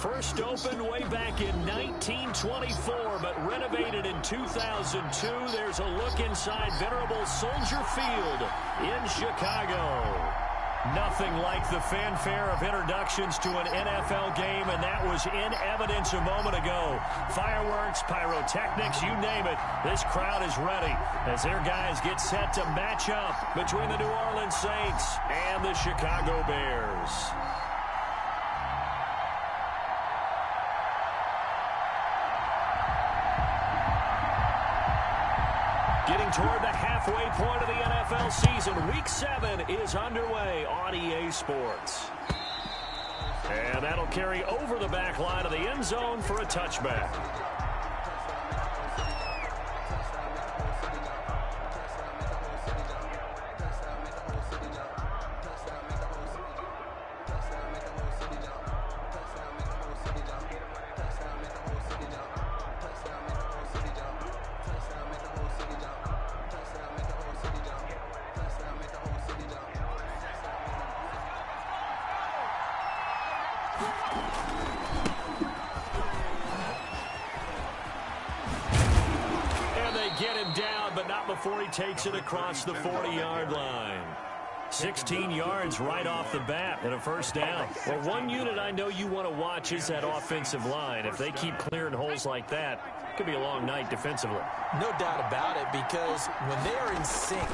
First opened way back in 1924, but renovated in 2002. There's a look inside venerable Soldier Field in Chicago. Nothing like the fanfare of introductions to an NFL game, and that was in evidence a moment ago. Fireworks, pyrotechnics, you name it. This crowd is ready as their guys get set to match up between the New Orleans Saints and the Chicago Bears. Getting toward the halfway point of the NFL season, Week 7 is underway on EA Sports. And that'll carry over the back line of the end zone for a touchback. Get him down, but not before he takes it across the 40-yard line. 16 yards right off the bat and a first down. Well, one unit I know you want to watch is that offensive line. If they keep clearing holes like that, it could be a long night defensively. No doubt about it, because when they are in sync,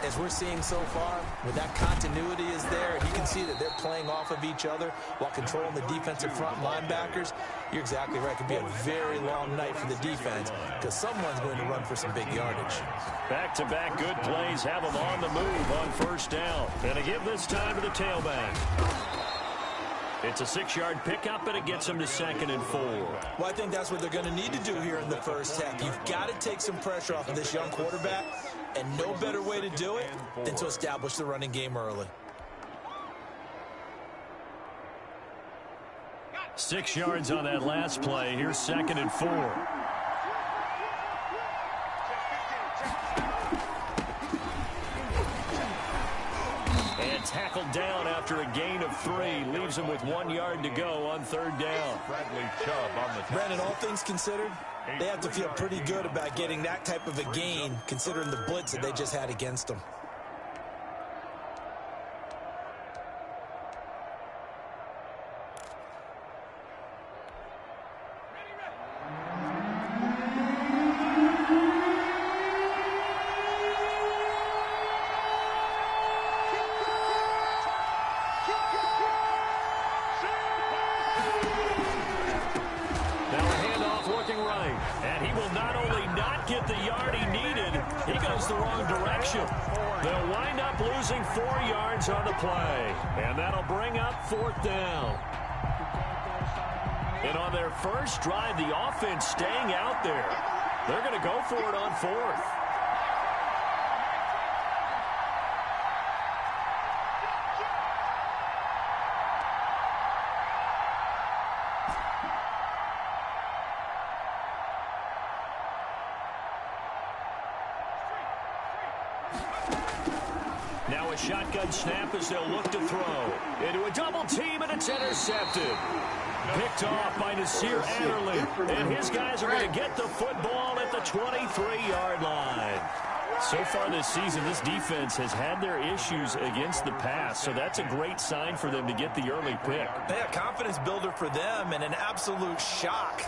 as we're seeing so far, when that continuity is there, and you can see that they're playing off of each other while controlling the defensive front linebackers, you're exactly right. It could be a very long night for the defense because someone's going to run for some big yardage. Back-to-back good plays have them on the move on first down. And to give this time to the tailback. It's a 6-yard pickup, and it gets them to 2nd and 4. Well, I think that's what they're going to need to do here in the first half. You've got to take some pressure off of this young quarterback, and no better way to do it than to establish the running game early. 6 yards on that last play. Here's 2nd and 4. Tackled down after a gain of 3. Leaves him with 1 yard to go on 3rd down. Brandon, all things considered, they have to feel pretty good about getting that type of a gain considering the blitz that they just had against them. They'll wind up losing 4 yards on the play, and that'll bring up 4th down. And on their first drive, the offense staying out there. They're going to go for it on 4th. Now a shotgun snap as they'll look to throw. Into a double team, and it's intercepted. Picked off by Nasir Adderley. And his guys are going to get the football at the 23-yard line. So far this season, this defense has had their issues against the pass, so that's a great sign for them to get the early pick. Yeah, confidence builder for them and an absolute shock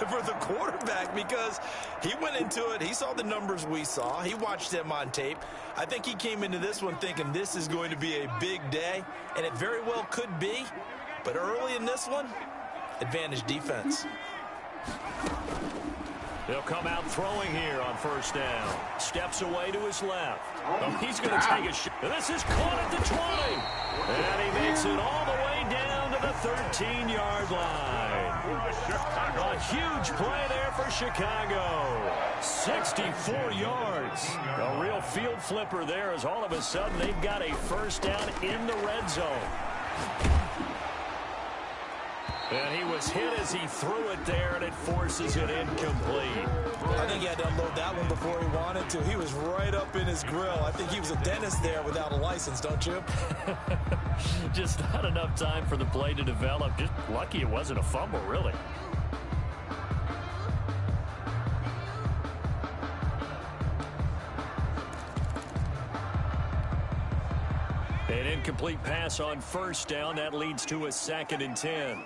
for the quarterback because he went into it. He saw the numbers we saw. He watched them on tape. I think he came into this one thinking this is going to be a big day, and it very well could be. But early in this one, advantage defense. They'll come out throwing here on first down. Steps away to his left. Oh, he's going to take a shot. This is caught at the 20. And he makes it all the way down to the 13-yard line. A huge play there for Chicago. 64 yards. A real field flipper there as all of a sudden they've got a first down in the red zone. And he was hit as he threw it there, and it forces it incomplete. I think he had to unload that one before he wanted to. He was right up in his grill. I think he was a dentist there without a license, don't you? Just not enough time for the play to develop. Just lucky it wasn't a fumble, really. An incomplete pass on first down. That leads to a 2nd and 10.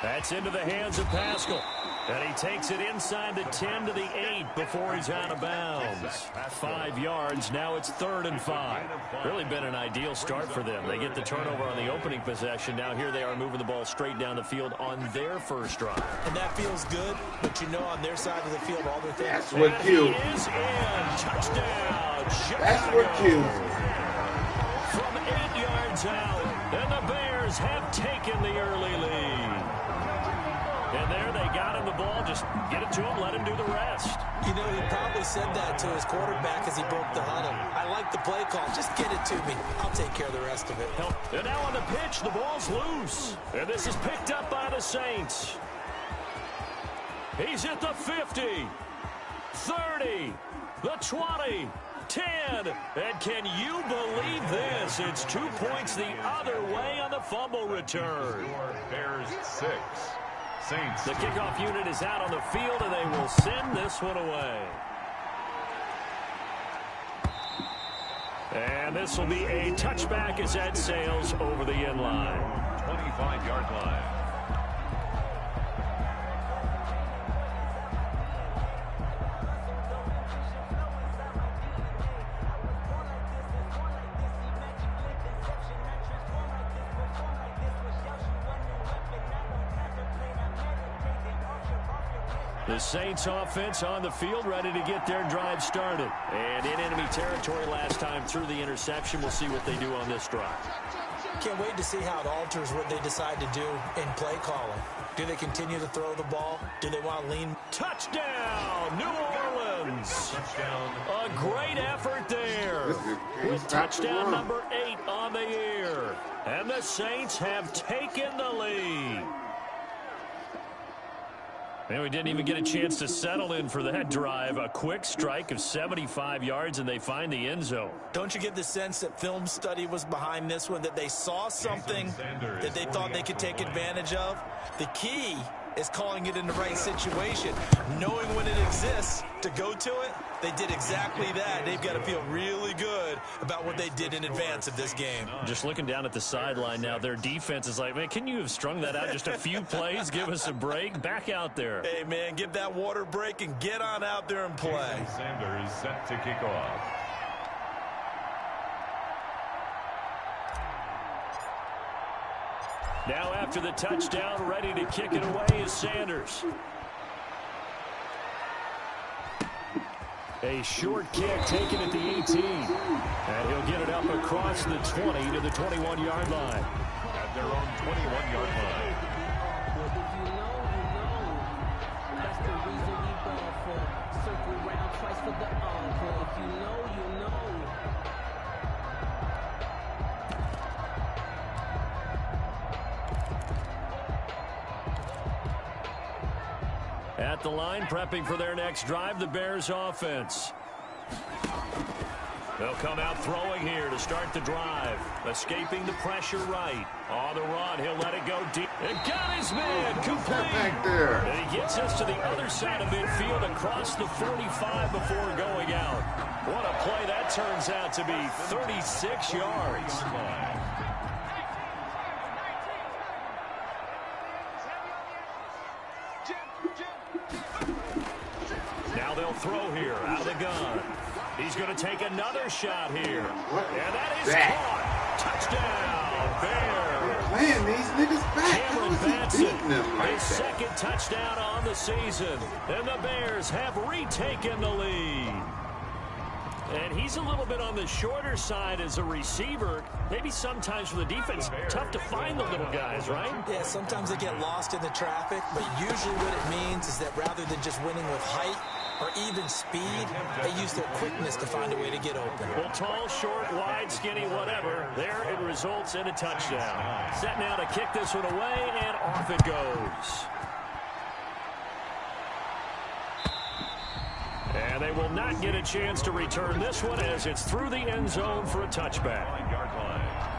That's into the hands of Pascal. And he takes it inside the 10 to the 8 before he's out of bounds. 5 yards. Now it's 3rd and 5. Really been an ideal start for them. They get the turnover on the opening possession. Now here they are moving the ball straight down the field on their first drive. And that feels good, but you know on their side of the field, all they're thinking. That's what kills. He is in. Touchdown, Chicago. That's what kills. From 8 yards out, and the Bears have taken the early lead. And there they got him the ball. Just get it to him, let him do the rest. You know, he probably said that to his quarterback as he broke the huddle. I like the play call. Just get it to me. I'll take care of the rest of it. And now on the pitch, the ball's loose. And this is picked up by the Saints. He's at the 50, 30, the 20, 10. And can you believe this? It's 2 points the other way on the fumble return. Bears 6. Saints. The kickoff unit is out on the field, and they will send this one away. And this will be a touchback as that sails over the end line. 25-yard line. The Saints offense on the field, ready to get their drive started. And in enemy territory last time through the interception. We'll see what they do on this drive. Can't wait to see how it alters what they decide to do in play calling. Do they continue to throw the ball? Do they want to lean? Touchdown, New Orleans. Touchdown. A great effort there. With touchdown number 8 on the year. And the Saints have taken the lead. And we didn't even get a chance to settle in for that drive. A quick strike of 75 yards, and they find the end zone. Don't you get the sense that film study was behind this one, that they saw something that they thought they could take advantage of? The key is calling it in the right situation, knowing when it exists to go to it. They did exactly that. They've got to feel really good about what they did in advance of this game. Just looking down at the sideline now, their defense is like, man, can you have strung that out just a few plays? Give us a break. Back out there. Hey, man, give that water break and get on out there and play. Sanders set to kick off. Now after the touchdown, ready to kick it away is Sanders. A short kick taken at the 18. And he'll get it up across the 20 to the 21-yard line. At their own 21-yard line. Well, if you know, that's the reason we ball for. Circle round twice for the encore. If you know, you know. At the line, prepping for their next drive, the Bears offense. They'll come out throwing here to start the drive. Escaping the pressure right. On the run, he'll let it go deep. And got his man complete. Back there. And he gets us to the other side of midfield across the 45 before going out. What a play that turns out to be. 36 yards. Now they'll throw here out of the gun. He's going to take another shot here. And that is caught. Touchdown, Bears. Man, these niggas back. How Cameron is he beating Batson, them like his that? second touchdown on the season. And the Bears have retaken the lead. And he's a little bit on the shorter side as a receiver. Maybe sometimes for the defense, tough to find the little guys, right? Yeah, sometimes they get lost in the traffic, but usually what it means is that rather than just winning with height or even speed, they use their quickness to find a way to get open. Well, tall, short, wide, skinny, whatever. There it results in a touchdown. Set now to kick this one away, and off it goes. And they They will not get a chance to return this one as it's through the end zone for a touchback. 9-yard line.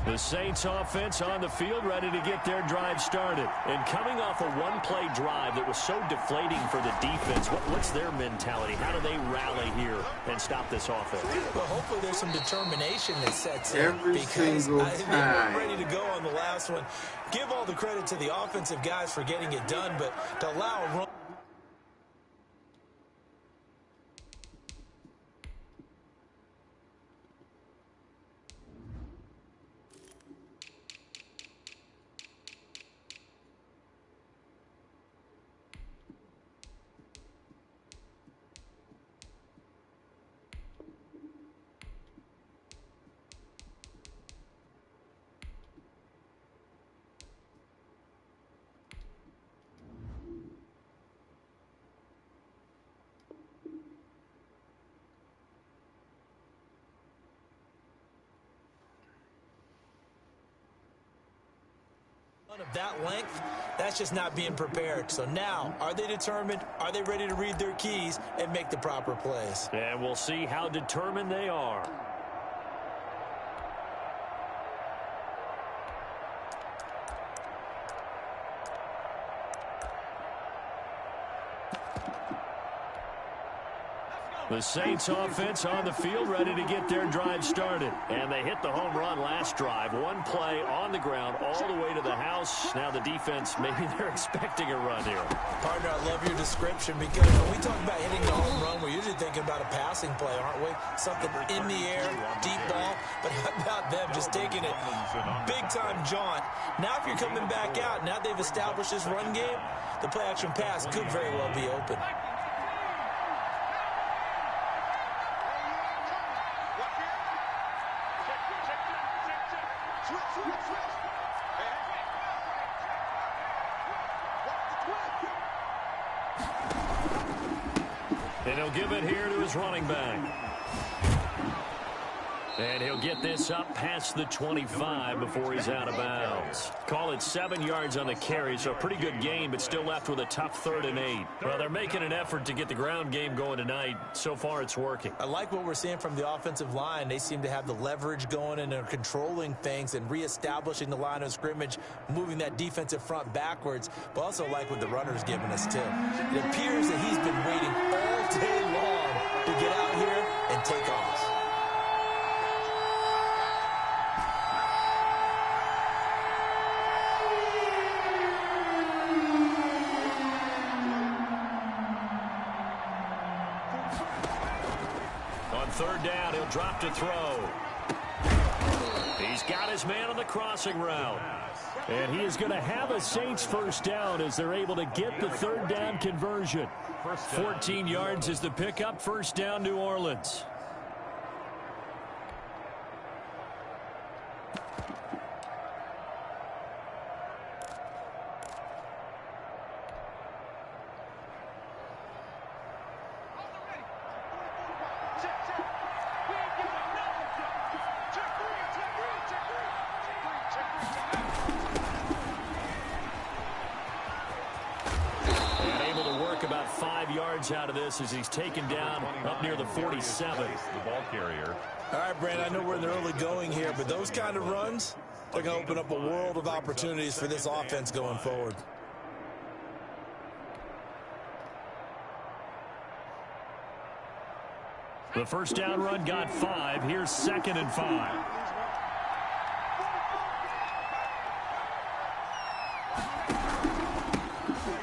The Saints offense on the field ready to get their drive started. And coming off a one-play drive that was so deflating for the defense, what's their mentality? How do they rally here and stop this offense? Well, hopefully there's some determination that sets in. Every single They time. were ready to go on the last one. Give all the credit to the offensive guys for getting it done, but to allow a run. Of that length, that's just not being prepared. So now, are they determined? Are they ready to read their keys and make the proper plays? And we'll see how determined they are. The Saints offense on the field ready to get their drive started. And they hit the home run last drive. One play on the ground all the way to the house. Now the defense, maybe they're expecting a run here. Partner, I love your description because when we talk about hitting the home run, we're usually thinking about a passing play, aren't we? Something in the air, deep ball. But how about them just taking it big-time jaunt? Now if you're coming back out, now they've established this run game, the play-action pass could very well be open. And he'll give it here to his running back. And he'll get this up past the 25 before he's out of bounds. Call it 7 yards on the carry, so a pretty good gain, but still left with a tough 3rd and 8. Well, they're making an effort to get the ground game going tonight. So far, it's working. I like what we're seeing from the offensive line. They seem to have the leverage going and are controlling things and reestablishing the line of scrimmage, moving that defensive front backwards, but also like what the runner's giving us, too. It appears that he's been waiting all day long to get out here and take off. On 3rd down, he'll drop to throw. He's got his man on the crossing route. And he is going to have a Saints 1st down as they're able to get the 3rd down conversion. 14 yards is the pickup. 1st down, New Orleans. About 5 yards out of this as he's taken down up near the 47. The ball carrier. All right, Brandon, I know we're in the early going here, but those kind of runs, they're going to open up a world of opportunities for this offense going forward. The 1st down run got 5. Here's 2nd and 5.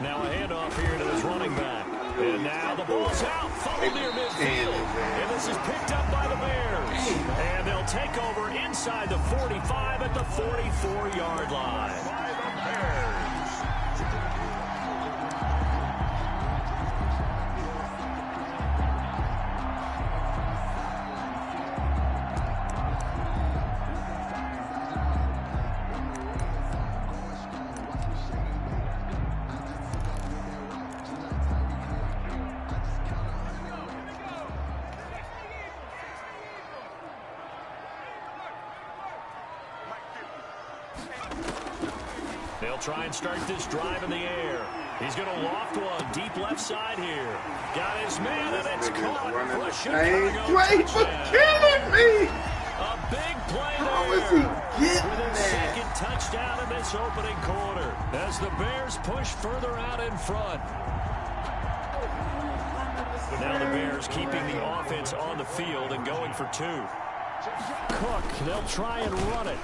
Now a handoff here to his running back. And now the ball's out. Funneled near midfield. And this is picked up by the Bears. And they'll take over inside the 45 at the 44-yard line. try and start this drive in the air. He's going to loft one deep left side here. Got his man, and it's caught for a Chicago Drake for touchdown. killing me. A big play How is there. he getting With his that? second touchdown in this opening quarter as the Bears push further out in front. Now the Bears keeping the offense on the field and going for two. Cook, they'll try and run it.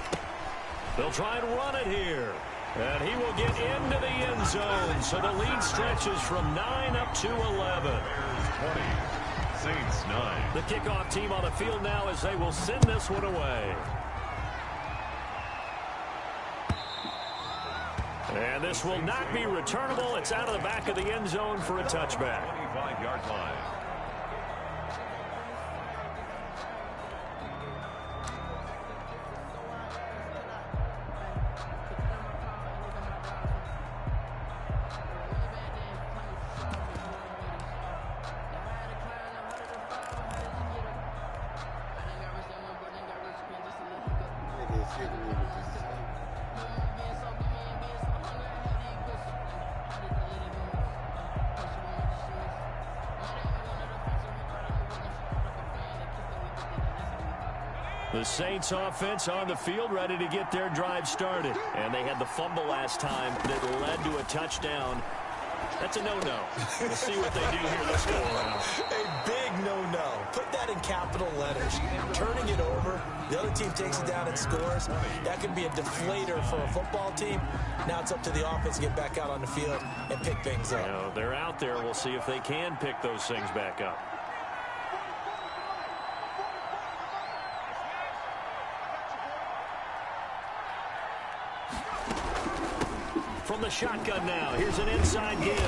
They'll try and run it here. And he will get into the end zone. So the lead stretches from 9 up to 11. Bears 20, Saints 9. The kickoff team on the field now as they will send this one away. And this will not be returnable. It's out of the back of the end zone for a touchback. 25-yard line. The Saints offense on the field ready to get their drive started. And they had the fumble last time that led to a touchdown. That's a no-no. We'll see what they do here this go-around. A big no-no. Put that in capital letters. Turning it over, the other team takes it down and scores. That could be a deflator for a football team. Now it's up to the offense to get back out on the field and pick things up. You know, they're out there. We'll see if they can pick those things back up. From the shotgun now, here's an inside give.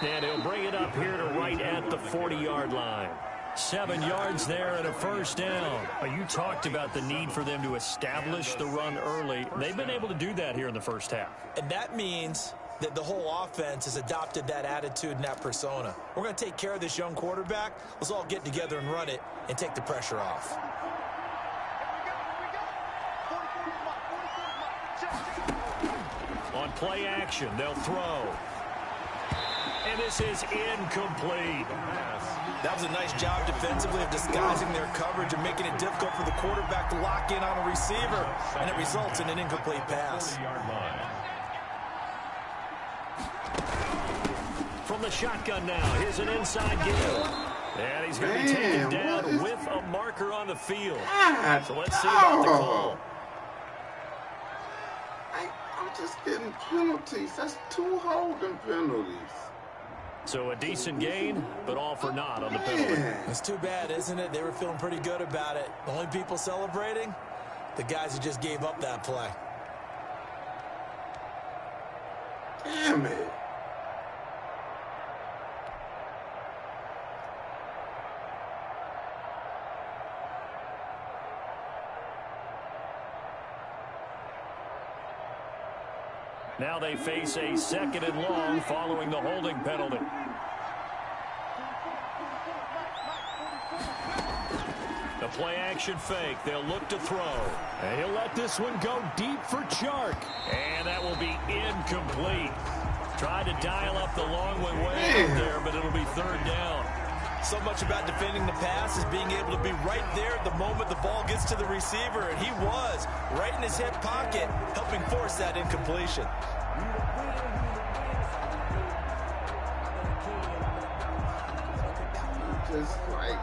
And he'll bring it up here to right at the 40-yard line. 7 yards there and a first down. You talked about the need for them to establish the run early. They've been able to do that here in the first half. And that means that the whole offense has adopted that attitude and that persona. We're going to take care of this young quarterback. Let's all get together and run it and take the pressure off. On play action, they'll throw. And this is incomplete. That was a nice job defensively of disguising their coverage and making it difficult for the quarterback to lock in on a receiver. And it results in an incomplete pass. From the shotgun now, here's an inside give. And he's going to be taken down with a marker on the field. So let's see about the call. I'm just getting penalties. That's 2 holding penalties. So a decent gain, but all for naught on the penalty. It's too bad, isn't it? They were feeling pretty good about it. The only people celebrating, the guys who just gave up that play. Damn it. Now they face a 2nd and long following the holding penalty. The play action fake. They'll look to throw. And he'll let this one go deep for Chark. And that will be incomplete. Tried to dial up the long one way out there, but it'll be 3rd down. So much about defending the pass is being able to be right there the moment the ball gets to the receiver, and he was right in his hip pocket, helping force that incompletion. Just like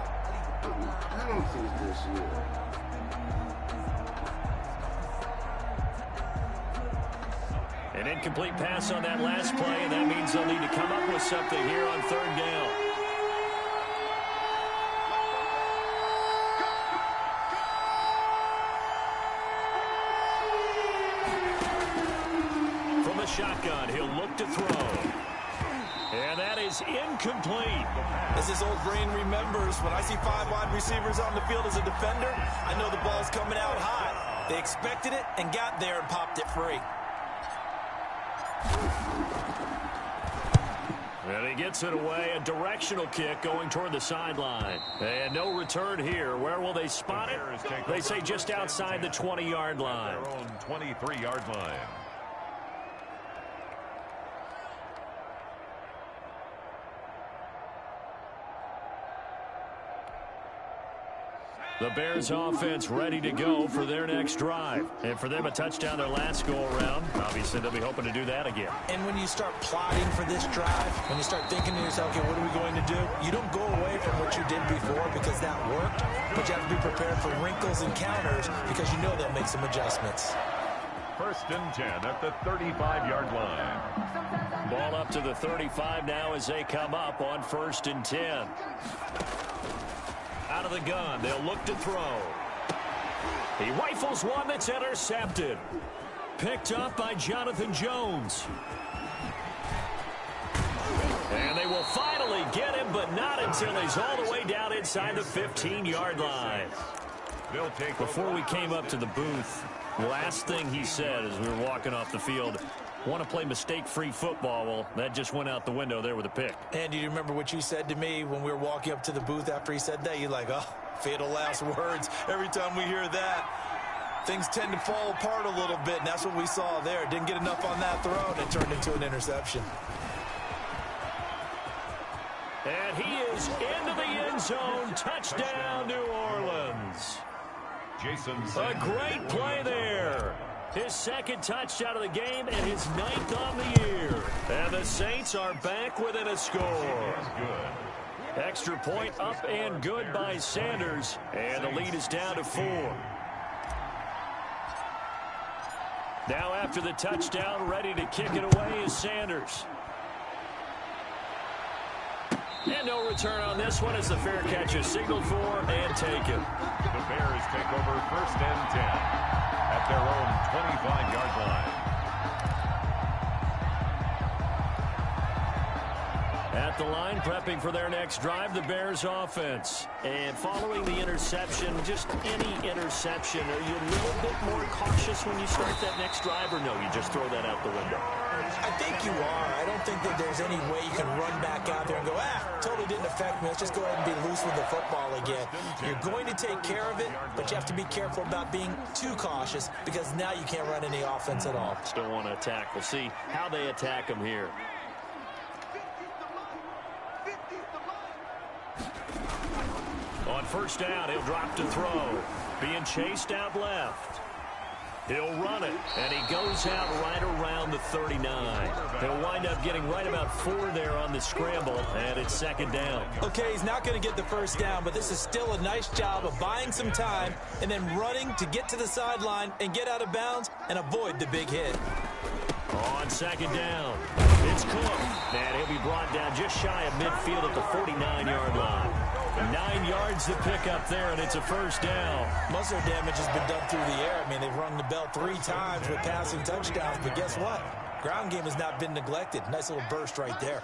penalties this year. An incomplete pass on that last play, and that means they'll need to come up with something here on 3rd down. Shotgun, he'll look to throw. And that is incomplete. As his old brain remembers, when I see 5 wide receivers on the field as a defender, I know the ball's coming out high. They expected it and got there and popped it free. And he gets it away, a directional kick going toward the sideline. And no return here. Where will they spot it? They say just outside the 20-yard line. Their own 23-yard line. The Bears offense ready to go for their next drive. And for them, a touchdown their last go-around. Obviously, they'll be hoping to do that again. And when you start plotting for this drive, when you start thinking to yourself, okay, what are we going to do? You don't go away from what you did before because that worked, but you have to be prepared for wrinkles and counters because you know they'll make some adjustments. 1st and 10 at the 35-yard line. Ball up to the 35 now as they come up on 1st and 10. Out of the gun, they'll look to throw. He rifles one that's intercepted. Picked up by Jonathan Jones. And they will finally get him, but not until he's all the way down inside the 15-yard line. Before we came up to the booth, last thing he said as we were walking off the field, want to play mistake-free football. Well, that just went out the window there with a pick. And do you remember what you said to me when we were walking up to the booth after he said that? You're like, oh, fatal last words. Every time we hear that, things tend to fall apart a little bit, and that's what we saw there. Didn't get enough on that throw, and it turned into an interception. And he is into the end zone. Touchdown, New Orleans. A great play there. His 2nd touchdown of the game and his 9th on the year. And the Saints are back within a score. Extra point up and good by Sanders. And the lead is down to 4. Now after the touchdown, ready to kick it away is Sanders. And no return on this one as the fair catch is signaled for and taken. The Bears take over 1st and 10 at their own 25-yard line. At the line, prepping for their next drive, the Bears offense. And following the interception, just any interception, are you a little bit more cautious when you start that next drive, or no, you just throw that out the window? I think you are. I don't think that there's any way you can run back out there and go, totally didn't affect me. Let's just go ahead and be loose with the football again. You're going to take care of it, but you have to be careful about being too cautious because now you can't run any offense at all. Still want to attack. We'll see how they attack him here. On 1st down, he'll drop to throw. Being chased out left. He'll run it, and he goes out right around the 39. He'll wind up getting right about 4 there on the scramble, and it's 2nd down. Okay, he's not going to get the 1st down, but this is still a nice job of buying some time and then running to get to the sideline and get out of bounds and avoid the big hit. On 2nd down, it's Cook, and he'll be brought down just shy of midfield at the 49-yard line. 9 yards to pick up there, and it's a 1st down. Most of their damage has been done through the air. I mean, they've rung the bell 3 times with passing touchdowns, but guess what? Ground game has not been neglected. Nice little burst right there.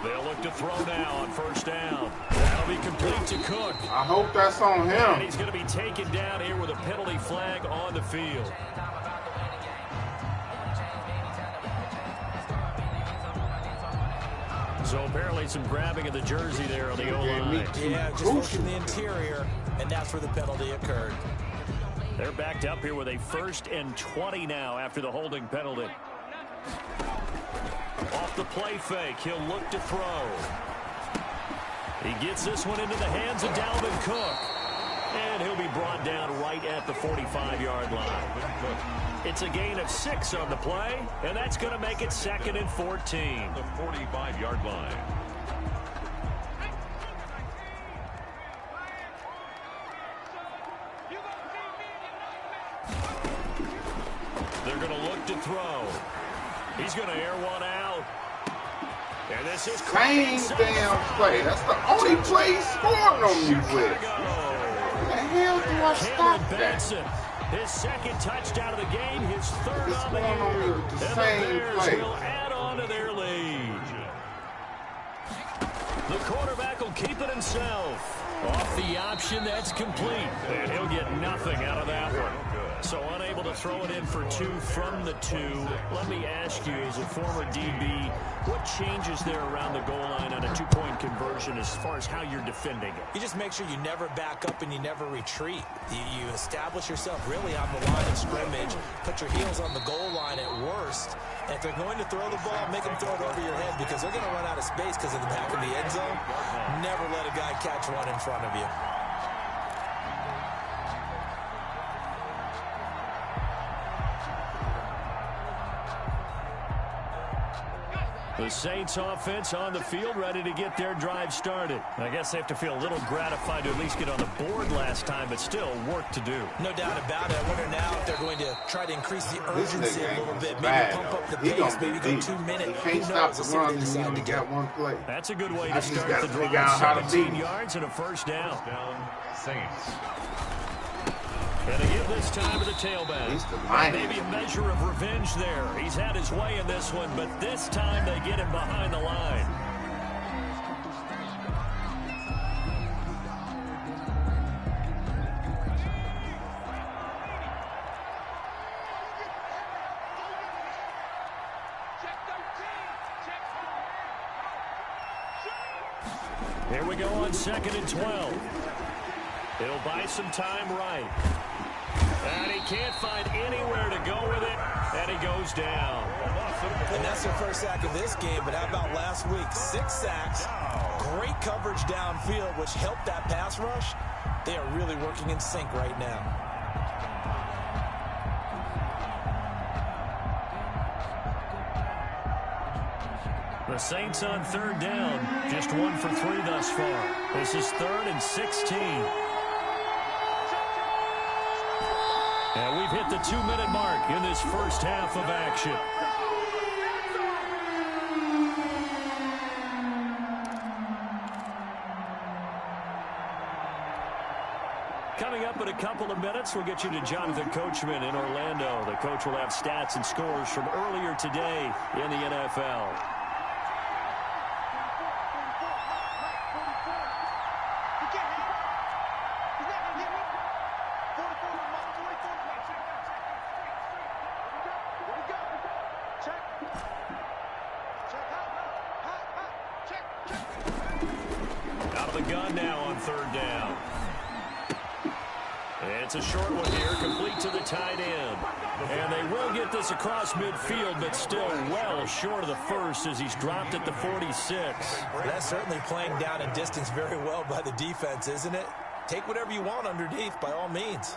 They'll look to throw now on 1st down. That'll be complete to Cook. I hope that's on him. And he's going to be taken down here with a penalty flag on the field. So apparently some grabbing of the jersey there on the O-line. Yeah, just looking the interior, and that's where the penalty occurred. They're backed up here with a 1st and 20 now after the holding penalty. Off the play fake, he'll look to throw. He gets this one into the hands of Dalvin Cook. And he'll be brought down right at the 45-yard line. It's a gain of 6 on the play, and that's going to make it 2nd and 14. The 45-yard line. They're going to look to throw. He's going to air one out. And this is Same damn play. That's the only play he scored on me with. How the hell do I stop that? His 2nd touchdown of the game, his 3rd What's on the going on year. with the And same the Bears play? will add on to their lead. The quarterback will keep it himself. Off the option, that's complete. And he'll get nothing out of that one. So unable to to throw it in for 2 from the 2. Let me ask you, as a former DB, what changes there around the goal line on a 2-point conversion as far as how you're defending it? You just make sure you never back up and you never retreat. You establish yourself really on the line of scrimmage, put your heels on the goal line at worst. And if they're going to throw the ball, make them throw it over your head because they're going to run out of space because of the back of the end zone. Never let a guy catch one in front of you. The Saints offense on the field, ready to get their drive started. I guess they have to feel a little gratified to at least get on the board last time, but still work to do. No doubt about it. I wonder now if they're going to try to increase the urgency a little bit. Maybe pump up the pace, maybe go 2 minutes. He can't stop the run. He only got one play. That's a good way to start the drive. 17 yards and a first down. Saints. And they give this time to the tailback. Maybe a measure of revenge there. He's had his way in this one, but this time they get him behind the line. Here we go on 2nd and 12. He'll buy some time right. And he can't find anywhere to go with it, and he goes down. And that's their first sack of this game, but how about last week? 6 sacks, great coverage downfield, which helped that pass rush. They are really working in sync right now. The Saints on 3rd down, just 1 for 3 thus far. This is 3rd and 16. And we've hit the 2-minute mark in this first half of action. Coming up in a couple of minutes, we'll get you to Jonathan Coachman in Orlando. The coach will have stats and scores from earlier today in the NFL. Out of the gun now on 3rd down. It's a short one here, complete to the tight end. And they will get this across midfield, but still well short of the first as he's dropped at the 46. That's certainly playing down a distance very well by the defense, isn't it? Take whatever you want underneath, by all means.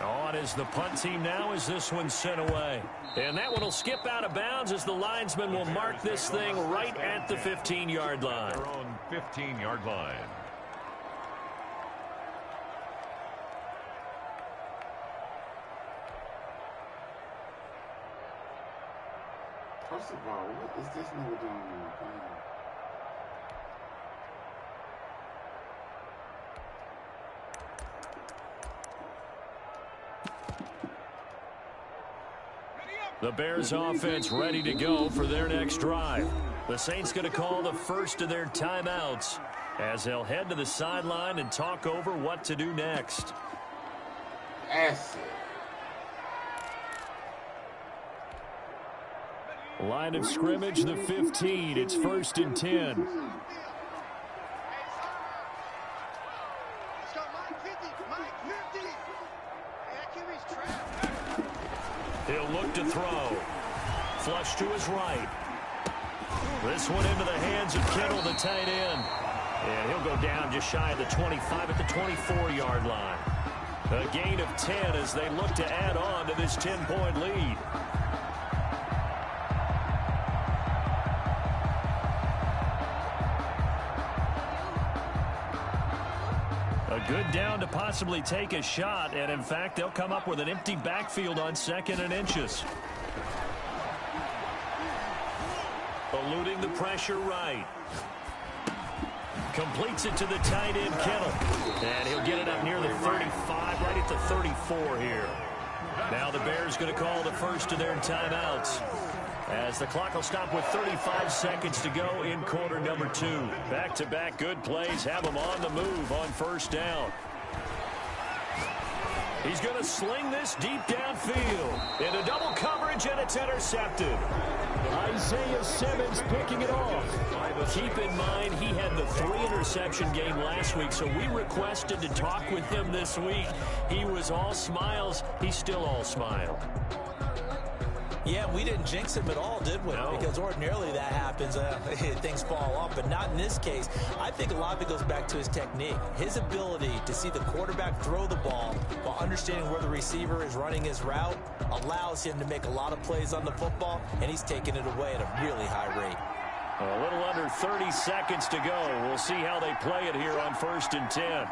On is the punt team now as this one's sent away. And that one will skip out of bounds as the linesman will mark this thing right at the 15-yard line. Their own 15-yard line. First of all, what is this nigga doing in the game? The Bears offense ready to go for their next drive. The Saints going to call the first of their timeouts as they'll head to the sideline and talk over what to do next. Line of scrimmage, the 15. It's 1st and 10. He'll look to throw. Flush to his right. This one into the hands of Kittle, the tight end. And he'll go down just shy of the 25 at the 24-yard line. A gain of 10 as they look to add on to this 10-point lead. A good down to possibly take a shot, and in fact, they'll come up with an empty backfield on 2nd and inches. Eluding the pressure right. Completes it to the tight end, Kittle. And he'll get it up near the 35, right at the 34 here. Now the Bears going to call the first of their timeouts. as the clock will stop with 35 seconds to go in quarter number 2. Back-to-back good plays have him on the move on first down. He's going to sling this deep downfield into double coverage, and it's intercepted. Isaiah Simmons picking it off. Keep in mind, he had the 3-interception game last week, so we requested to talk with him this week. He was all smiles. He's still all smile. Yeah, we didn't jinx him at all, did we? No. Because ordinarily that happens. Things fall off, but not in this case. I think a lot of it goes back to his technique. His ability to see the quarterback throw the ball while understanding where the receiver is running his route allows him to make a lot of plays on the football, and he's taking it away at a really high rate. A little under 30 seconds to go. We'll see how they play it here on 1st and 10.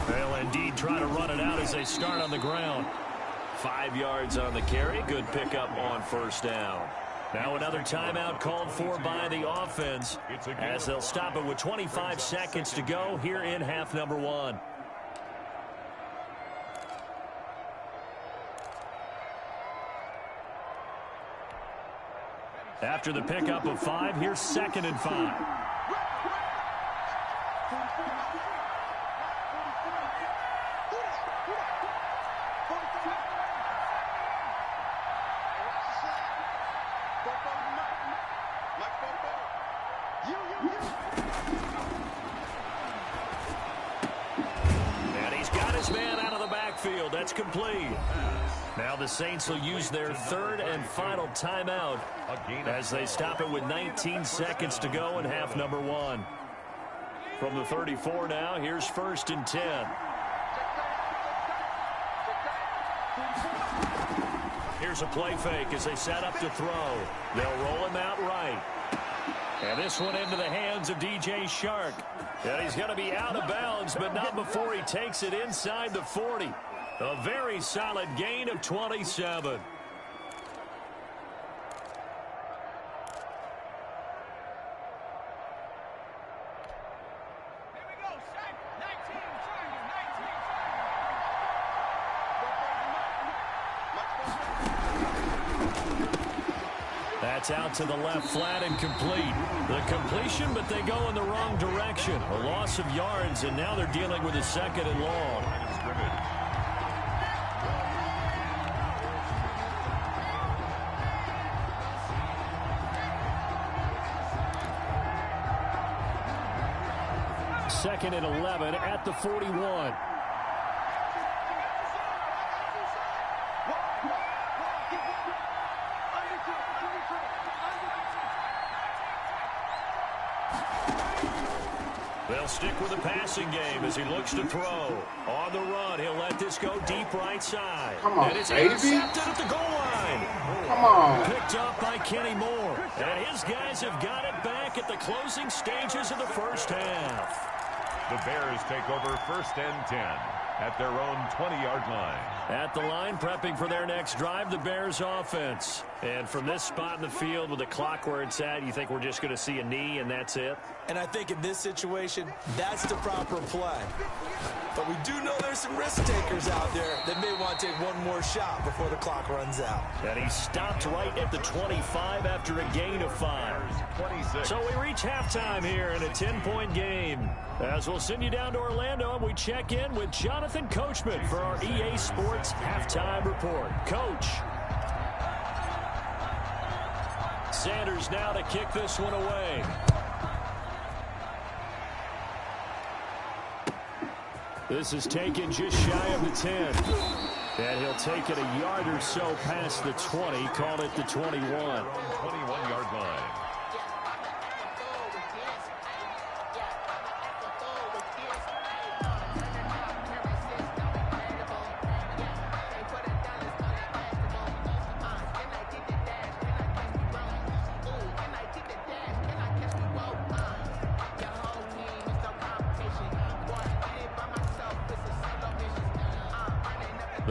They'll indeed try to run it out as they start on the ground. 5 yards on the carry. Good pickup on first down. Now another timeout called for by the offense as they'll stop it with 25 seconds to go here in half number 1. After the pickup of 5, here's 2nd and 5. And he's got his man out of the backfield. That's complete. Now the Saints will use their 3rd and final timeout as they stop it with 19 seconds to go in half number 1. From the 34 now, here's 1st and 10. Here's a play fake as they set up to throw. They'll roll him out right. And this one into the hands of DJ Shark. And he's going to be out of bounds, but not before he takes it inside the 40. A very solid gain of 27. That's out to the left, flat and complete. The completion, but they go in the wrong direction. A loss of yards, and now they're dealing with a 2nd and long. Second and 11 at the 41. They'll stick with the passing game as he looks to throw. On the run, he'll let this go deep right side. Come on, and it's baby. intercepted at the goal line. Come on. Picked up by Kenny Moore. And his guys have got it back at the closing stages of the first half. The Bears take over 1st and 10 at their own 20-yard line. At the line, prepping for their next drive, the Bears offense. And from this spot in the field with the clock where it's at, you think we're just going to see a knee and that's it? And I think in this situation, that's the proper play. But we do know there's some risk takers out there that may want to take one more shot before the clock runs out. And he stopped right at the 25 after a gain of 5. 26. So we reach halftime here in a 10-point game. As we'll send you down to Orlando, and we check in with Jonathan Coachman for our EA Sports Halftime Report. Coach. Sanders now to kick this one away. This is taken just shy of the 10. And he'll take it a yard or so past the 20, call it the 21. 21-yard line.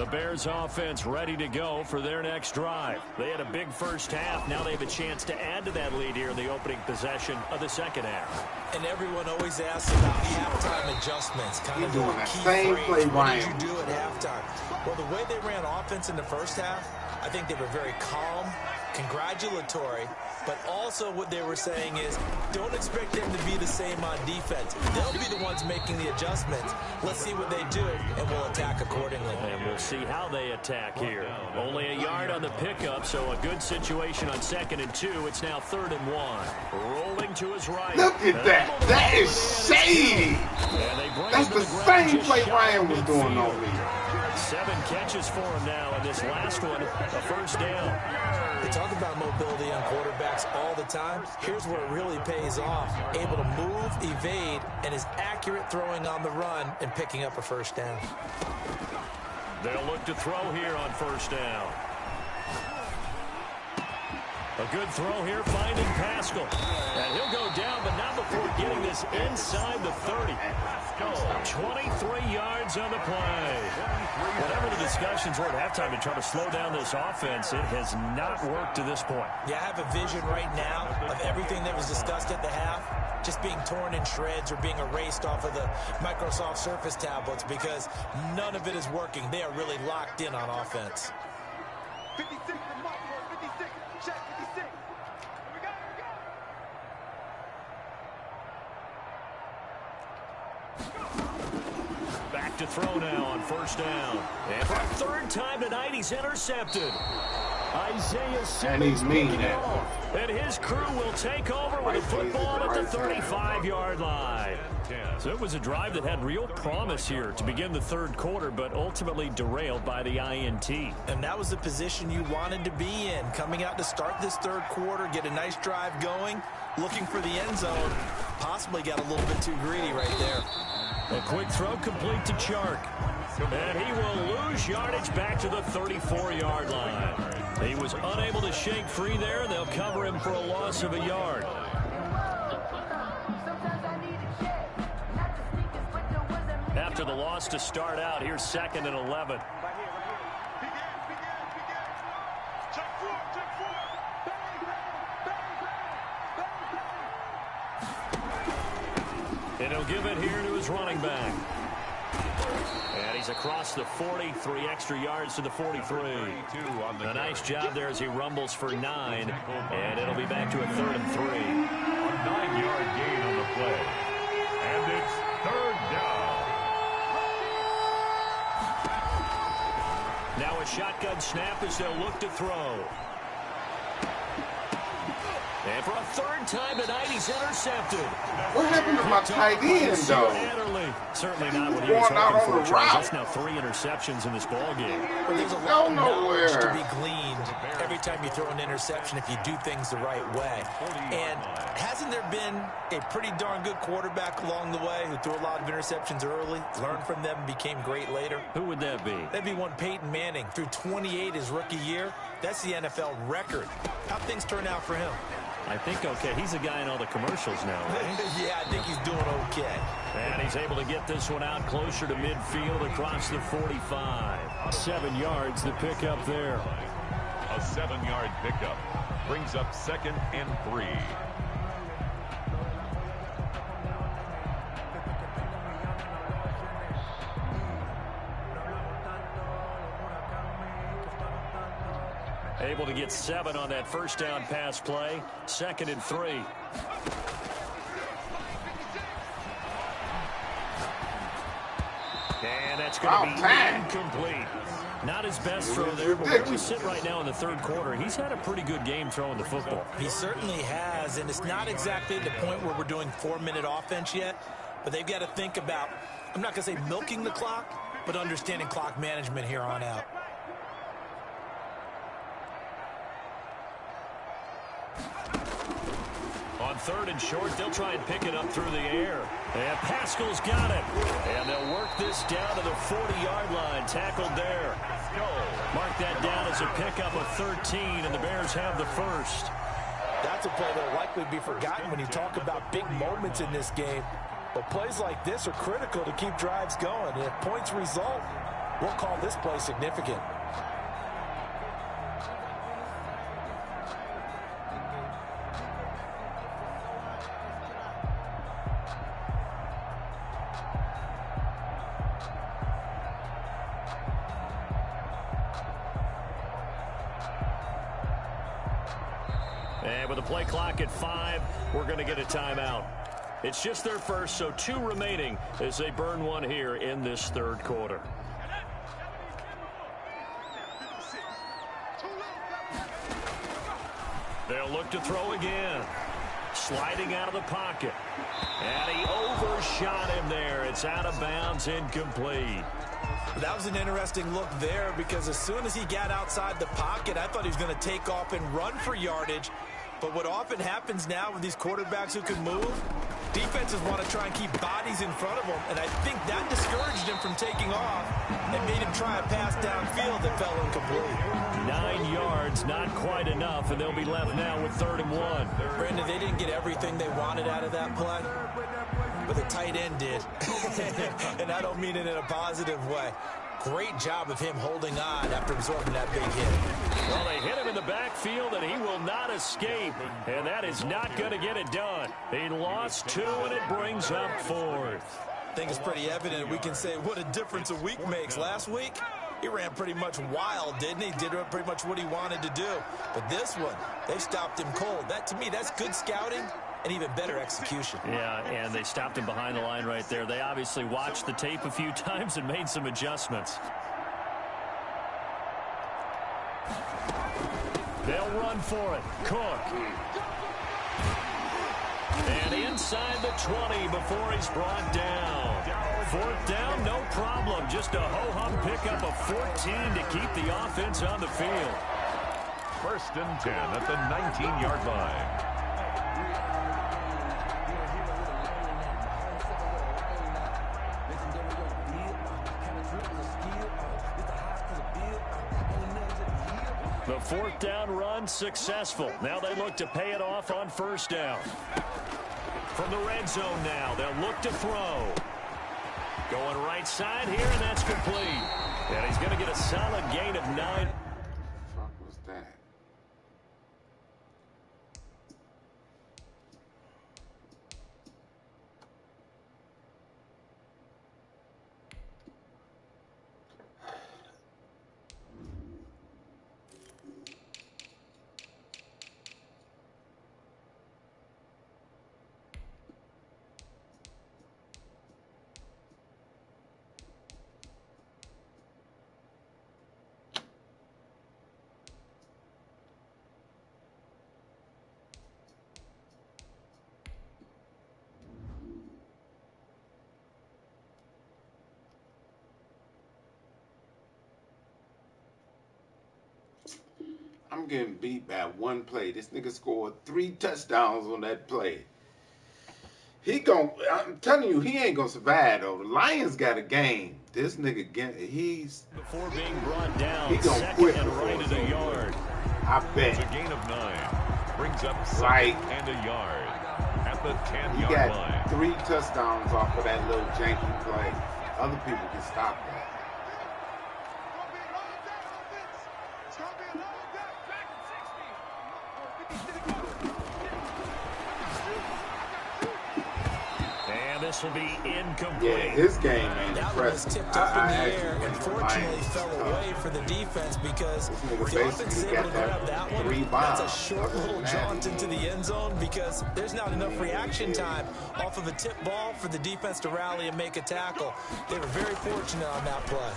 The Bears offense ready to go for their next drive. They had a big first half. Now they have a chance to add to that lead here in the opening possession of the second half. And everyone always asks about halftime adjustments. Kind of doing the that key same phrase. play, What Ryan. did you do at halftime? Well, the way they ran offense in the first half, I think they were very calm, congratulatory, but also what they were saying is don't expect them to be the same on defense. They'll be the ones making the adjustments. Let's see what they do, and we'll attack accordingly. And we'll see how they attack here. Only a yard on the pickup, so a good situation on 2nd and 2. It's now 3rd and 1. Rolling to his right. Look at that. That is shady. That's the same play Ryan was doing on me. 7 catches for him now, and this last one, a first down. They talk about mobility on quarterbacks all the time. Here's where it really pays off. Able to move, evade, and is accurate throwing on the run and picking up a first down. They'll look to throw here on first down. A good throw here, finding Pascal. And he'll go down, but not before getting this inside the 30. 23 yards on the play. Whatever the discussions were at halftime to try to slow down this offense, it has not worked to this point. Yeah, I have a vision right now of everything that was discussed at the half just being torn in shreds or being erased off of the Microsoft Surface tablets because none of it is working. They are really locked in on offense. 56 from Marquardt, 56, check 56. Here we go, here we go. Back to throw now on first down. And for a 3rd time tonight, he's intercepted. Isaiah Simmons And he's mean picking it now. off. And his crew will take over with a football at the 35-yard line. So it was a drive that had real promise here to begin the 3rd quarter, but ultimately derailed by the INT. And that was the position you wanted to be in. Coming out to start this 3rd quarter, get a nice drive going, looking for the end zone. Possibly got a little bit too greedy right there. A quick throw complete to Chark. And he will lose yardage back to the 34-yard line. He was unable to shake free there. They'll cover him for a loss of a yard. After the loss to start out, here's 2nd and 11. And he'll give it here to his running back. And he's across the 40, 3 extra yards to the 43. A nice job there as he rumbles for 9. And it'll be back to a 3rd and 3. A 9-yard gain on the play. And it's 3rd down. Now a shotgun snap as they'll look to throw. And for a 3rd time tonight, he's intercepted. What happened to my tight end, though? Certainly not what he was Going out hoping on for, the route. Charles. That's now 3 interceptions in this ball game. Well, there's a Go lot of knowledge to nowhere. be gleaned every time you throw an interception if you do things the right way. And hasn't there been a pretty darn good quarterback along the way who threw a lot of interceptions early, learned from them, and became great later? Who would that be? That'd be one Peyton Manning. Threw 28 his rookie year. That's the NFL record. How'd things turn out for him? I think okay. He's a guy in all the commercials now, right? Yeah, I think he's doing okay. And he's able to get this one out closer to midfield across the 45. 7 yards, the pickup there. A 7-yard pickup brings up 2nd and 3. Able to get 7 on that first down pass play. 2nd and 3. And that's going to be incomplete. Not his best throw there, but where we sit right now in the 3rd quarter, he's had a pretty good game throwing the football. He certainly has, and it's not exactly the point where we're doing 4-minute offense yet, but they've got to think about, I'm not going to say milking the clock, but understanding clock management here on out. On 3rd and short, they'll try and pick it up through the air. And Pascal's got it. And they'll work this down to the 40-yard line. Tackled there. Mark that down as a pickup of 13, and the Bears have the first. That's a play that will likely be forgotten when you talk about big moments in this game. But plays like this are critical to keep drives going. And if points result, we'll call this play significant. And with the play clock at 5, we're going to get a timeout. It's just their first, so 2 remaining as they burn one here in this third quarter. They'll look to throw again. Sliding out of the pocket. And he overshot him there. It's out of bounds, incomplete. That was an interesting look there because as soon as he got outside the pocket, I thought he was going to take off and run for yardage. But what often happens now with these quarterbacks who can move, defenses want to try and keep bodies in front of them, and I think that discouraged him from taking off and made him try a pass downfield that fell incomplete. 9 yards, not quite enough, and they'll be left now with 3rd and 1. Brandon, they didn't get everything they wanted out of that play, but the tight end did. And I don't mean it in a positive way. Great job of him holding on after absorbing that big hit. Well, they hit him in the backfield, and he will not escape. And that is not going to get it done. He lost 2, and it brings up 4th. I think it's pretty evident. We can say what a difference a week makes. Last week, he ran pretty much wild, didn't he? Did pretty much what he wanted to do. But this one, they stopped him cold. That, to me, that's good scouting and even better execution. Yeah, and they stopped him behind the line right there. They obviously watched the tape a few times and made some adjustments. They'll run for it. Cook. And inside the 20 before he's brought down. 4th down, no problem. Just a ho-hum pickup of 14 to keep the offense on the field. 1st and 10 at the 19-yard line. The 4th down run successful. Now they look to pay it off on 1st down. From the red zone now, they'll look to throw. Going right side here, and that's complete. And he's going to get a solid gain of 9. What the fuck was that? I'm getting beat by 1 play. This nigga scored 3 touchdowns on that play. I'm telling you, he ain't gonna survive though. The Lions got a game. This nigga, Before being brought down, he gonna 2nd quit and before right it's at a over. yard. I bet. It's a gain of 9. Brings up 2nd Right. and a yard at the He 10-yard got line. 3 touchdowns off of that little janky play. Other people can stop that. This will be incomplete. Yeah, his game ain't That one was impressive. tipped up in the actually air think and the fortunately Lions fell is tough. away for the defense because This if nigga the offense is basically able to got grab that that 3 one, that's a bombs. short Other little than that, jaunt into the end zone because there's not enough reaction time off of a tip ball for the defense to rally and make a tackle. They were very fortunate on that play.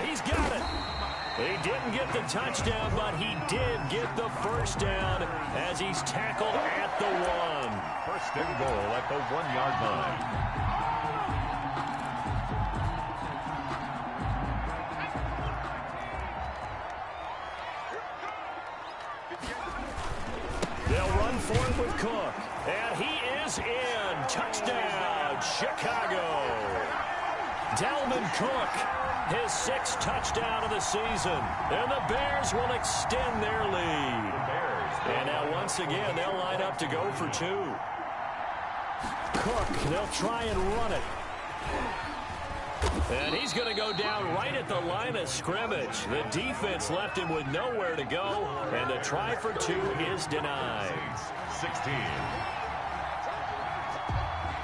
He's got it. He didn't get the touchdown, but he did get the 1st down as he's tackled at the 1. 1st and goal at the 1-yard line. They'll run for it with Cook. And he is in. Touchdown, Chicago. Dalvin Cook, his 6th touchdown of the season. And the Bears will extend their lead. And now once again, they'll line up to go for 2. Cook, they'll try and run it. And he's going to go down right at the line of scrimmage. The defense left him with nowhere to go, and the try for two is denied. 16.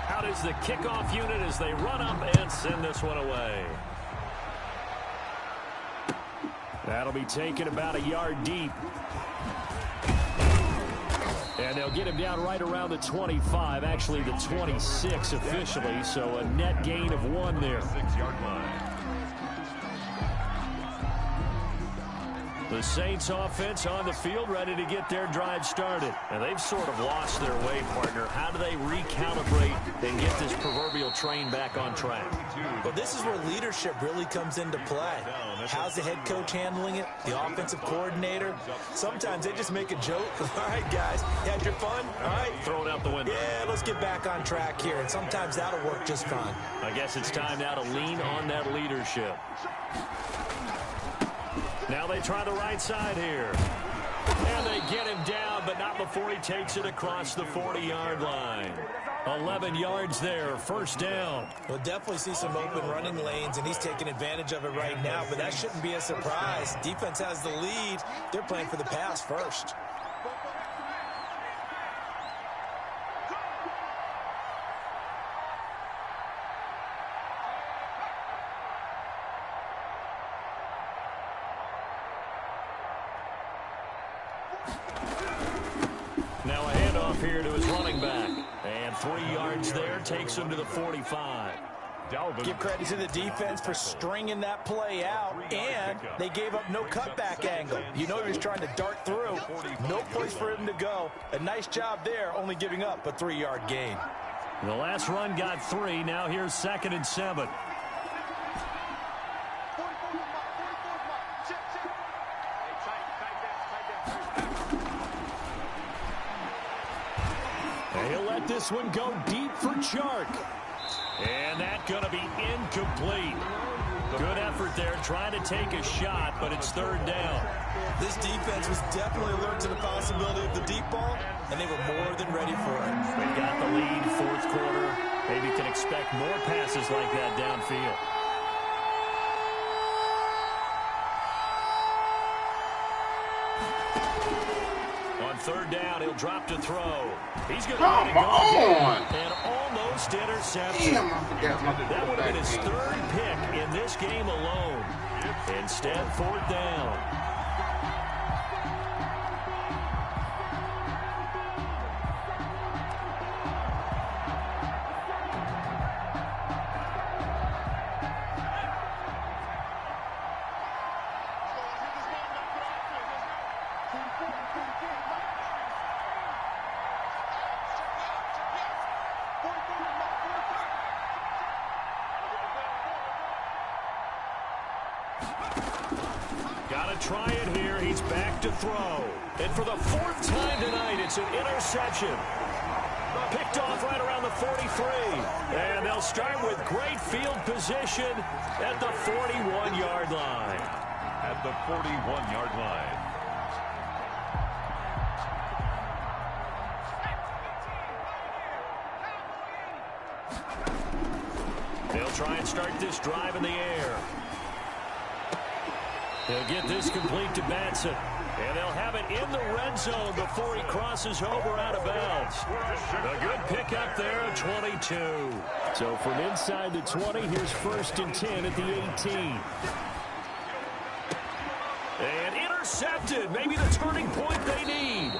Out is the kickoff unit as they run up and send this one away. That'll be taken about a yard deep. And they'll get him down right around the 25, actually the 26 officially, so a net gain of 1 there. 6-yard line. The Saints offense on the field ready to get their drive started. And they've sort of lost their way, partner. How do they recalibrate and get this proverbial train back on track? Well, this is where leadership really comes into play. How's the head coach handling it? The offensive coordinator? Sometimes they just make a joke. All right, guys, you had your fun? All right. Throw it out the window. Yeah, let's get back on track here. And sometimes that'll work just fine. I guess it's time now to lean on that leadership. Now they try the right side here. And they get him down, but not before he takes it across the 40-yard line. 11 yards there, first down. We'll definitely see some open running lanes, and he's taking advantage of it right now, but that shouldn't be a surprise. Defense has the lead. They're playing for the pass first. Now a handoff here to his running back. And 3 yards there takes him to the 45. Give credit to the defense for stringing that play out, and they gave up no cutback angle. You know he was trying to dart through. No place for him to go. A nice job there, only giving up a 3-yard gain. The last run got 3. Now here's 2nd and 7. He'll let this one go deep for Chark. And that's going to be incomplete. Good effort there trying to take a shot, but it's 3rd down. This defense was definitely alert to the possibility of the deep ball, and they were more than ready for it. They got the lead, 4th quarter. Maybe can expect more passes like that downfield. On 3rd down, he'll drop to throw. He's going to let it go again, and almost intercepted. Damn, I forgot my That would have been his 3rd pick in this game alone. Instead, 4th down. Got to try it here. He's back to throw. And for the 4th time tonight, it's an interception. Picked off right around the 43. And they'll start with great field position at the 41-yard line. At the 41-yard line. They'll try and start this drive in the air. They'll get this complete to Batson. And they'll have it in the red zone before he crosses over out of bounds. A good pickup there at 22. So from inside the 20, here's 1st and 10 at the 18. And intercepted. Maybe the turning point they need.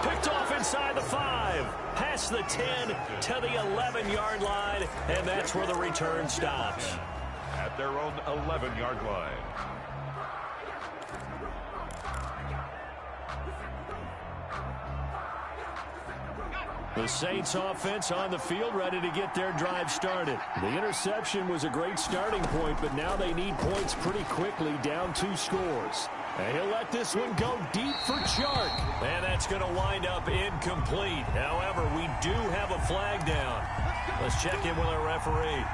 Picked off inside the 5. Past the 10 to the 11-yard line. And that's where the return stops. At their own 11-yard line. The Saints offense on the field ready to get their drive started. The interception was a great starting point, but now they need points pretty quickly, down 2 scores. And he'll let this one go deep for Chark. And that's going to wind up incomplete. However, we do have a flag down. Let's check in with our referee.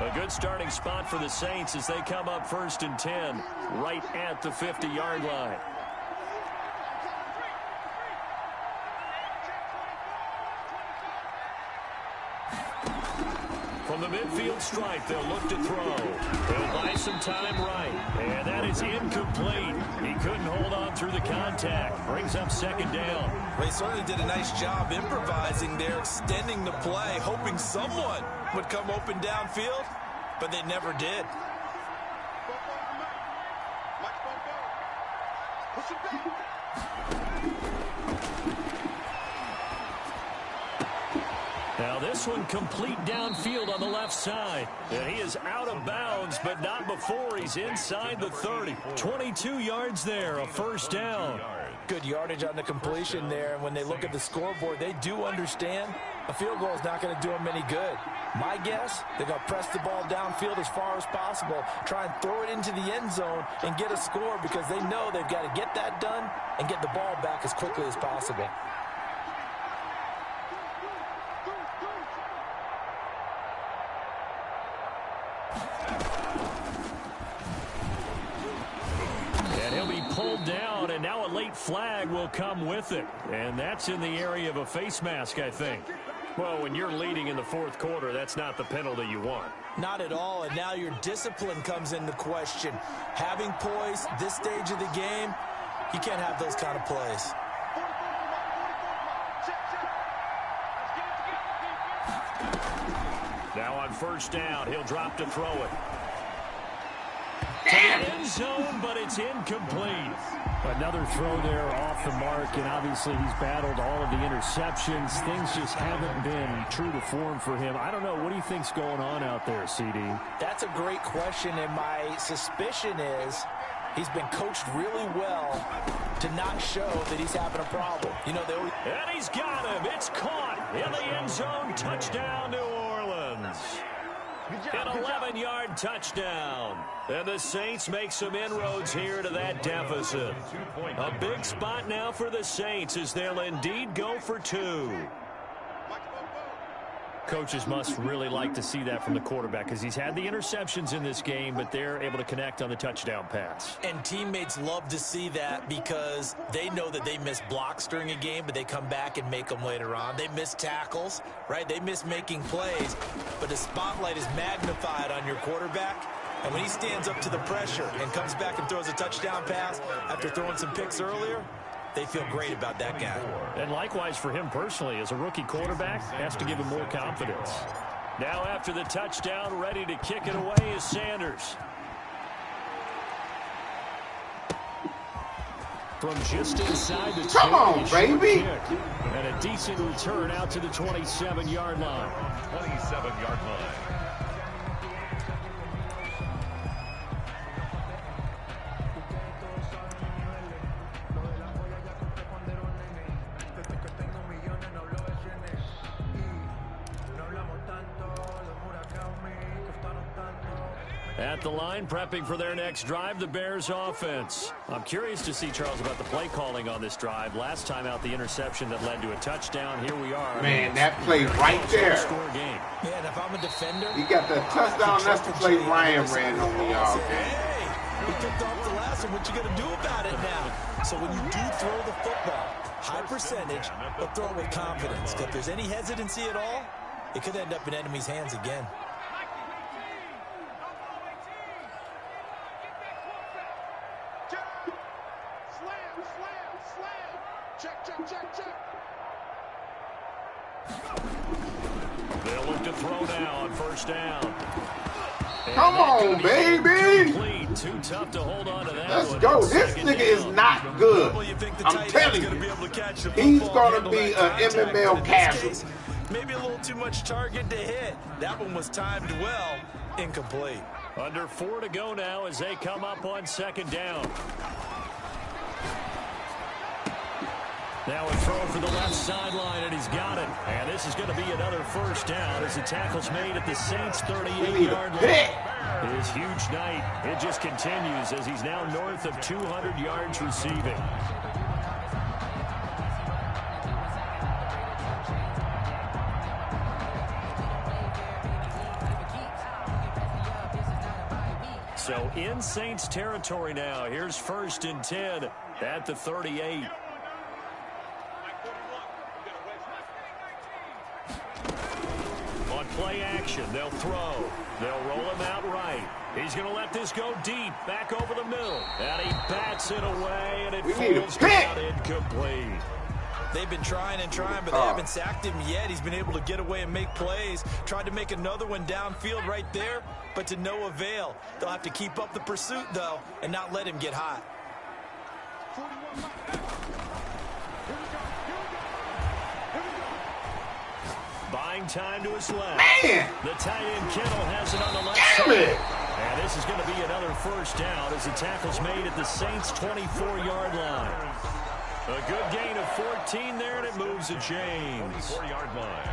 A good starting spot for the Saints as they come up 1st and 10, right at the 50-yard line. From the midfield stripe, they'll look to throw. They'll buy some time right. And that is incomplete. He couldn't hold on through the contact. Brings up second down. Well, he certainly did a nice job improvising there, extending the play, hoping someone would come open downfield, but they never did. Push it back. Now this one complete downfield on the left side. And he is out of bounds, but not before he's inside the 30. 22 yards there, a first down. Good yardage on the completion there. And when they look at the scoreboard, they do understand a field goal is not going to do them any good. My guess, they're going to press the ball downfield as far as possible, try and throw it into the end zone and get a score because they know they've got to get that done and get the ball back as quickly as possible. Pulled down, and now a late flag will come with it. And that's in the area of a face mask, I think. Well, when you're leading in the fourth quarter, that's not the penalty you want. Not at all, and now your discipline comes into question. Having poise this stage of the game, you can't have those kind of plays. Now on first down, he'll drop to throw it. End zone, but it's incomplete. Another throw there off the mark, and obviously he's battled all of the interceptions. Things just haven't been true to form for him. I don't know. What do you think's going on out there, CD? That's a great question, and my suspicion is he's been coached really well to not show that he's having a problem. You know, and he's got him. It's caught in the end zone. Touchdown, New Orleans. An 11-yard touchdown. And the Saints make some inroads here to that deficit. A big spot now for the Saints as they'll indeed go for two. Coaches must really like to see that from the quarterback because he's had the interceptions in this game, but they're able to connect on the touchdown pass. And teammates love to see that because they know that they miss blocks during a game, but they come back and make them later on. They miss tackles, right? They miss making plays, but the spotlight is magnified on your quarterback. And when he stands up to the pressure and comes back and throws a touchdown pass after throwing some picks earlier, they feel great about that guy. And likewise for him personally, as a rookie quarterback, has to give him more confidence. Now after the touchdown, ready to kick it away is Sanders. From just inside the Come on, baby. And a decent return out to the 27-yard line. 27-yard line. At the line, prepping for their next drive, the Bears offense. I'm curious to see, Charles, about the play calling on this drive. Last time out, the interception that led to a touchdown. Here we are. Man, that play right there. Man, if I'm a defender, he got the touchdown. That's the play Ryan ran on me all game. Hey, we picked off the last one. What you going to do about it now? So when you do throw the football, high percentage, but throw it with confidence. If there's any hesitancy at all, it could end up in enemy's hands again. They'll look to throw now on first down. Come on, baby. Complete. Too tough to hold on to that. Let's go. This nigga is not good. I'm telling you. He's going to be an MML casualty. Maybe a little too much target to hit. That one was timed well. Incomplete. Under 4 to go now as they come up on second down. Now a throw for the left sideline, and he's got it. And this is going to be another first down as the tackle's made at the Saints' 38-yard line. His huge night, it just continues as he's now north of 200 yards receiving. So in Saints territory now. Here's 1st and 10 at the 38. play action. They'll throw. They'll roll him out right. He's going to let this go deep, back over the middle. And he bats it away, and it falls down incomplete. They've been trying and trying, but they haven't sacked him yet. He's been able to get away and make plays. Tried to make another one downfield right there, but to no avail. They'll have to keep up the pursuit, though, and not let him get hot. Buying time to his left. Man! The tight end Kittle has it on the left Damn side. it! And this is going to be another first down as the tackle's made at the Saints' 24-yard line. A good gain of 14 there, and it moves to James. 24-yard line.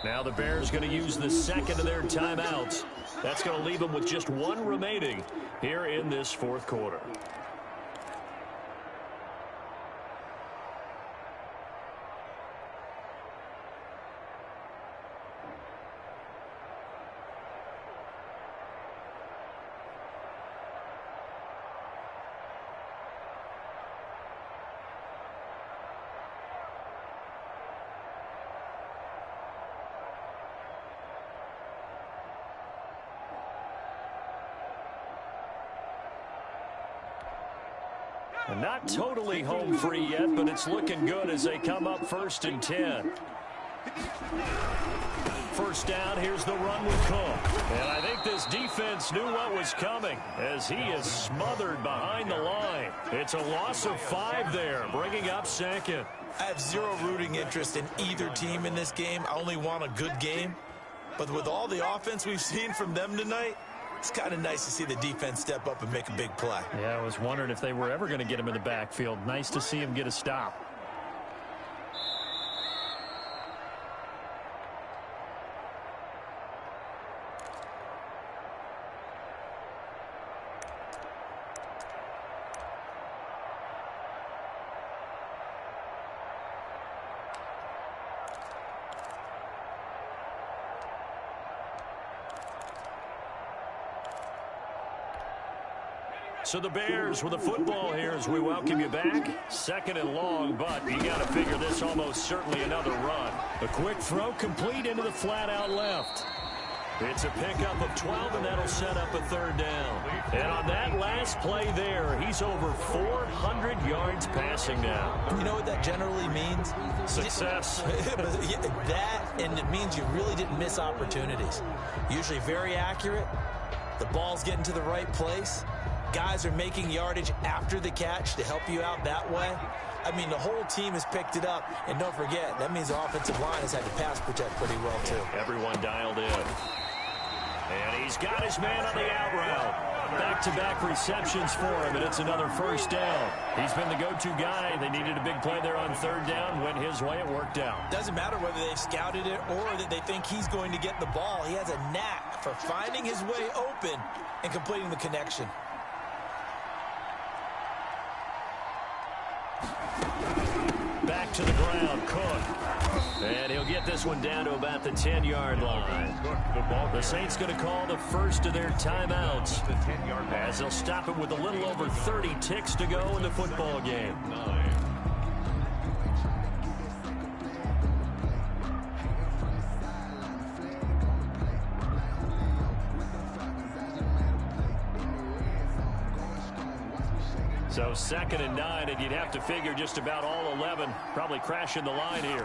Now the Bears going to use the second of their timeouts. That's going to leave them with just one remaining here in this fourth quarter. Not totally home free yet, but it's looking good as they come up 1st and 10. First down, here's the run with Cook. And I think this defense knew what was coming as he is smothered behind the line. It's a loss of 5 there, bringing up second. I have zero rooting interest in either team in this game. I only want a good game. But with all the offense we've seen from them tonight, it's kind of nice to see the defense step up and make a big play. Yeah, I was wondering if they were ever going to get him in the backfield. Nice to see him get a stop. So the Bears with the football here as we welcome you back. 2nd and long, but you got to figure this almost certainly another run. A quick throw complete into the flat out left. It's a pickup of 12, and that'll set up a 3rd down. And on that last play there, he's over 400 yards passing now. You know what that generally means? Success. That, and it means you really didn't miss opportunities. Usually very accurate. The ball's getting to the right place. Guys are making yardage after the catch to help you out that way. I mean, the whole team has picked it up. And don't forget, that means the offensive line has had to pass protect pretty well, too. Everyone dialed in. And he's got his man on the out route. Back-to-back receptions for him, and it's another first down. He's been the go-to guy. They needed a big play there on 3rd down. Went his way. It worked out. Doesn't matter whether they've scouted it or that they think he's going to get the ball. He has a knack for finding his way open and completing the connection. Back to the ground, Cook. And he'll get this one down to about the 10-yard line. The Saints going to call the first of their timeouts as they'll stop it with a little over 30 ticks to go in the football game. So 2nd and 9, and you'd have to figure just about all 11 probably crashing the line here.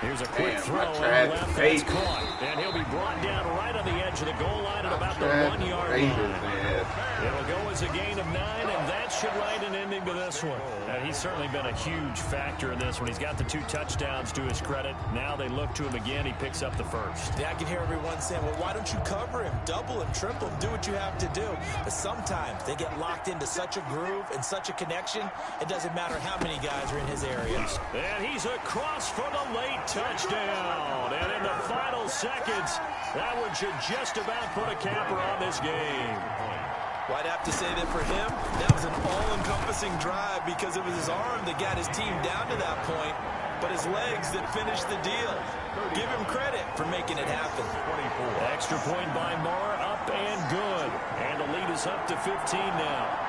Here's a quick throw on the left. That's caught. And he'll be brought down right on the edge of the goal line at about the 1-yard line. It'll go as a gain of 9, and that should write an ending to this one. And he's certainly been a huge factor in this one. He's got the 2 touchdowns to his credit. Now they look to him again. He picks up the first. Yeah, I can hear everyone saying, well, why don't you cover him, double him, triple him, do what you have to do. But sometimes they get locked into such a groove and such a connection, it doesn't matter how many guys are in his area. And he's across for the late touchdown. And in the final seconds, that one should just about put a capper on this game. Well, I'd have to say that for him, that was an all-encompassing drive because it was his arm that got his team down to that point, but his legs that finished the deal. Give him credit for making it happen. Extra point by Moore, up and good. And the lead is up to 15 now.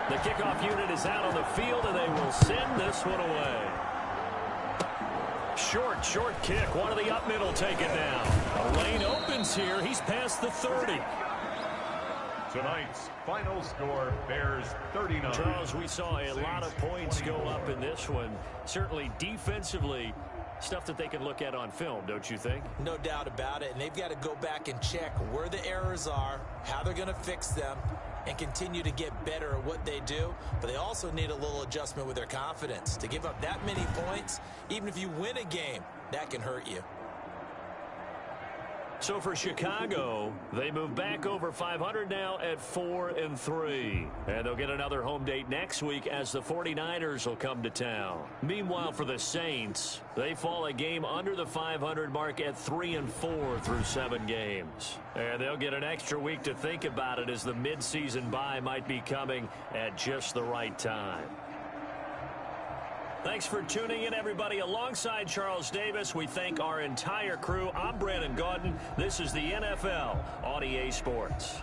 The kickoff unit is out on the field, and they will send this one away. Short kick. One of the up middle taken down. A lane opens here. He's past the 30. Tonight's final score, Bears 39. Charles, we saw a lot of points go up in this one. Certainly defensively, stuff that they can look at on film, don't you think? No doubt about it, and they've got to go back and check where the errors are, how they're going to fix them, and continue to get better at what they do. But they also need a little adjustment with their confidence. To give up that many points, even if you win a game, that can hurt you. So for Chicago, they move back over 500 now at 4-3. And they'll get another home date next week as the 49ers will come to town. Meanwhile, for the Saints, they fall a game under the 500 mark at 3-4 through 7 games. And they'll get an extra week to think about it as the midseason bye might be coming at just the right time. Thanks for tuning in, everybody. Alongside Charles Davis, we thank our entire crew. I'm Brandon Gaudin. This is the NFL on EA Sports.